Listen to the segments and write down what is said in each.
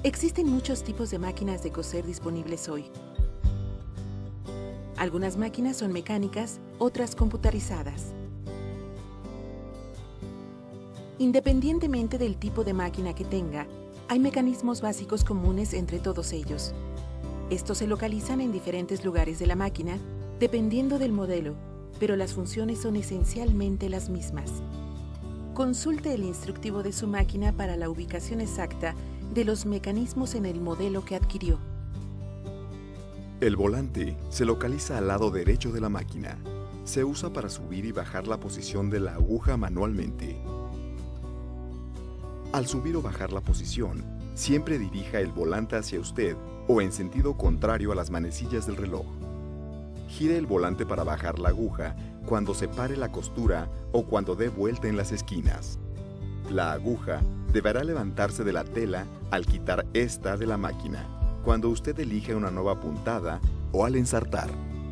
Existen muchos tipos de máquinas de coser disponibles hoy. Algunas máquinas son mecánicas, otras computarizadas. Independientemente del tipo de máquina que tenga, hay mecanismos básicos comunes entre todos ellos. Estos se localizan en diferentes lugares de la máquina, dependiendo del modelo, pero las funciones son esencialmente las mismas. Consulte el instructivo de su máquina para la ubicación exacta de los mecanismos en el modelo que adquirió. El volante se localiza al lado derecho de la máquina. Se usa para subir y bajar la posición de la aguja manualmente. Al subir o bajar la posición, siempre dirija el volante hacia usted o en sentido contrario a las manecillas del reloj. Gire el volante para bajar la aguja cuando separe la costura o cuando dé vuelta en las esquinas. La aguja deberá levantarse de la tela al quitar esta de la máquina, cuando usted elige una nueva puntada o al ensartar.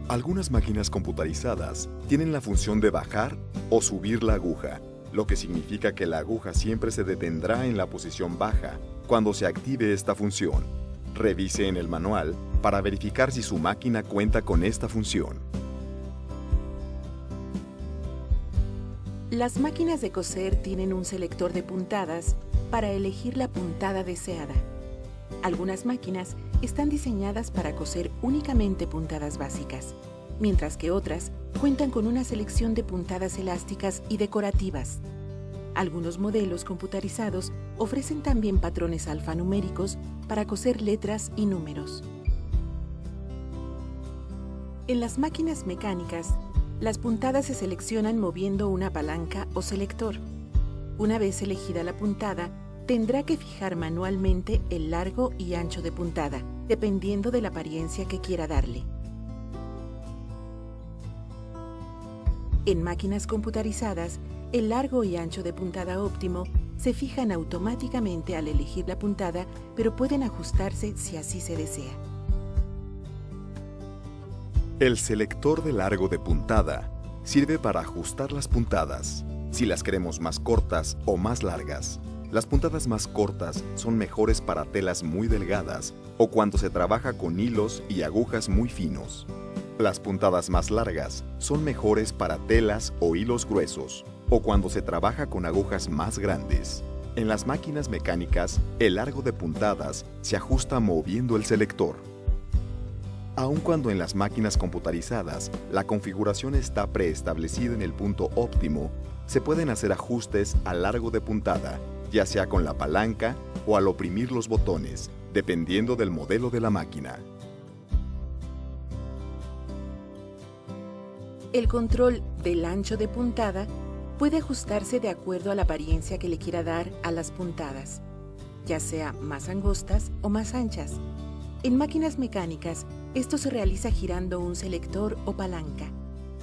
Algunas máquinas computarizadas tienen la función de bajar o subir la aguja, lo que significa que la aguja siempre se detendrá en la posición baja cuando se active esta función. Revise en el manual para verificar si su máquina cuenta con esta función. Las máquinas de coser tienen un selector de puntadas para elegir la puntada deseada. Algunas máquinas están diseñadas para coser únicamente puntadas básicas, mientras que otras cuentan con una selección de puntadas elásticas y decorativas. Algunos modelos computarizados ofrecen también patrones alfanuméricos para coser letras y números. En las máquinas mecánicas, las puntadas se seleccionan moviendo una palanca o selector. Una vez elegida la puntada, tendrá que fijar manualmente el largo y ancho de puntada, dependiendo de la apariencia que quiera darle. En máquinas computarizadas, el largo y ancho de puntada óptimo se fijan automáticamente al elegir la puntada, pero pueden ajustarse si así se desea. El selector de largo de puntada sirve para ajustar las puntadas, si las queremos más cortas o más largas. Las puntadas más cortas son mejores para telas muy delgadas o cuando se trabaja con hilos y agujas muy finos. Las puntadas más largas son mejores para telas o hilos gruesos o cuando se trabaja con agujas más grandes. En las máquinas mecánicas, el largo de puntadas se ajusta moviendo el selector. Aun cuando en las máquinas computarizadas la configuración está preestablecida en el punto óptimo, se pueden hacer ajustes al largo de puntada, ya sea con la palanca o al oprimir los botones, dependiendo del modelo de la máquina. El control del ancho de puntada puede ajustarse de acuerdo a la apariencia que le quiera dar a las puntadas, ya sea más angostas o más anchas. En máquinas mecánicas, esto se realiza girando un selector o palanca.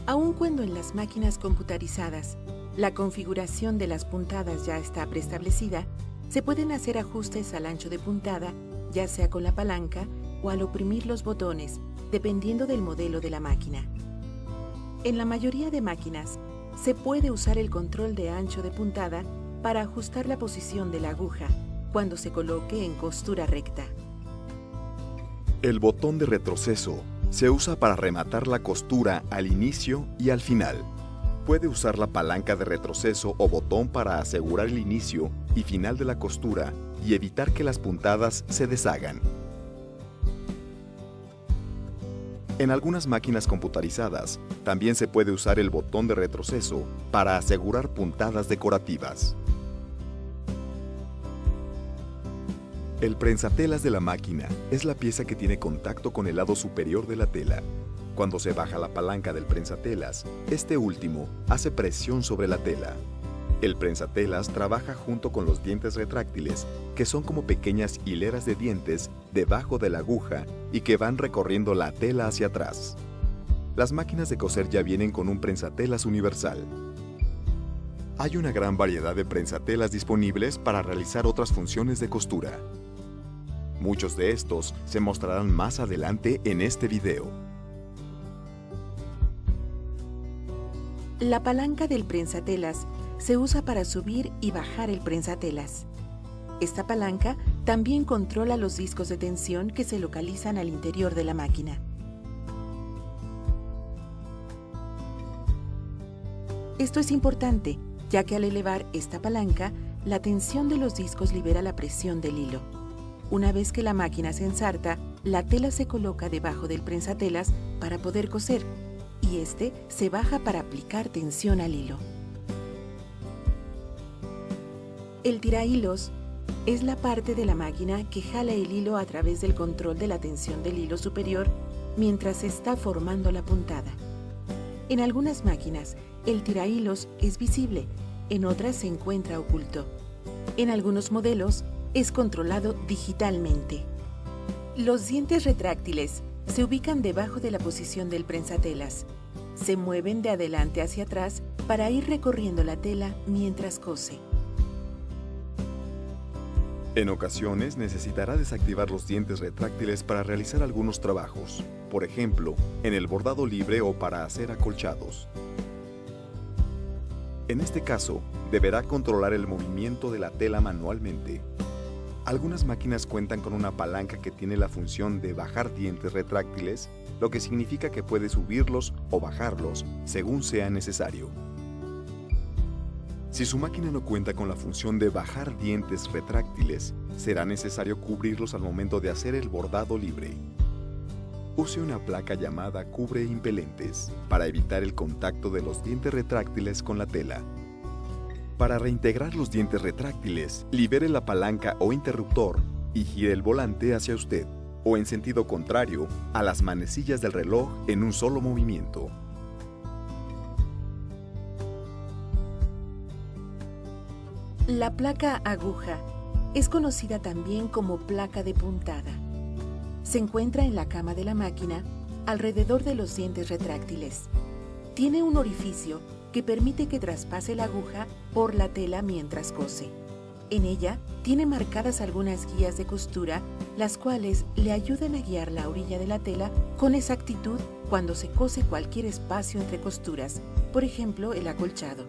Aun cuando en las máquinas computarizadas la configuración de las puntadas ya está preestablecida, se pueden hacer ajustes al ancho de puntada, ya sea con la palanca o al oprimir los botones, dependiendo del modelo de la máquina. En la mayoría de máquinas, se puede usar el control de ancho de puntada para ajustar la posición de la aguja cuando se coloque en costura recta. El botón de retroceso se usa para rematar la costura al inicio y al final. Puede usar la palanca de retroceso o botón para asegurar el inicio y final de la costura y evitar que las puntadas se deshagan. En algunas máquinas computarizadas, también se puede usar el botón de retroceso para asegurar puntadas decorativas. El prensatelas de la máquina es la pieza que tiene contacto con el lado superior de la tela. Cuando se baja la palanca del prensatelas, este último hace presión sobre la tela. El prensatelas trabaja junto con los dientes retráctiles, que son como pequeñas hileras de dientes debajo de la aguja y que van recorriendo la tela hacia atrás. Las máquinas de coser ya vienen con un prensatelas universal. Hay una gran variedad de prensatelas disponibles para realizar otras funciones de costura. Muchos de estos se mostrarán más adelante en este video. La palanca del prensatelas se usa para subir y bajar el prensatelas. Esta palanca También controla los discos de tensión que se localizan al interior de la máquina. Esto es importante, ya que al elevar esta palanca, la tensión de los discos libera la presión del hilo. Una vez que la máquina se ensarta, la tela se coloca debajo del prensatelas para poder coser, y este se baja para aplicar tensión al hilo. El tirahilos es la parte de la máquina que jala el hilo a través del control de la tensión del hilo superior mientras se está formando la puntada. En algunas máquinas, el tirahilos es visible, en otras se encuentra oculto. En algunos modelos, es controlado digitalmente. Los dientes retráctiles se ubican debajo de la posición del prensatelas. Se mueven de adelante hacia atrás para ir recorriendo la tela mientras cose. En ocasiones necesitará desactivar los dientes retráctiles para realizar algunos trabajos, por ejemplo, en el bordado libre o para hacer acolchados. En este caso, deberá controlar el movimiento de la tela manualmente. Algunas máquinas cuentan con una palanca que tiene la función de bajar dientes retráctiles, lo que significa que puede subirlos o bajarlos según sea necesario. Si su máquina no cuenta con la función de bajar dientes retráctiles, será necesario cubrirlos al momento de hacer el bordado libre. Use una placa llamada cubre impelentes para evitar el contacto de los dientes retráctiles con la tela. Para reintegrar los dientes retráctiles, libere la palanca o interruptor y gire el volante hacia usted, o en sentido contrario, a las manecillas del reloj en un solo movimiento. La placa aguja es conocida también como placa de puntada. Se encuentra en la cama de la máquina, alrededor de los dientes retráctiles. Tiene un orificio que permite que traspase la aguja por la tela mientras cose. En ella tiene marcadas algunas guías de costura, las cuales le ayudan a guiar la orilla de la tela con exactitud cuando se cose cualquier espacio entre costuras, por ejemplo, el acolchado.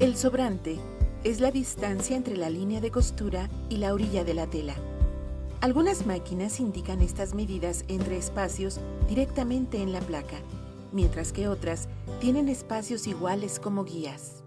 El sobrante es la distancia entre la línea de costura y la orilla de la tela. Algunas máquinas indican estas medidas entre espacios directamente en la placa, mientras que otras tienen espacios iguales como guías.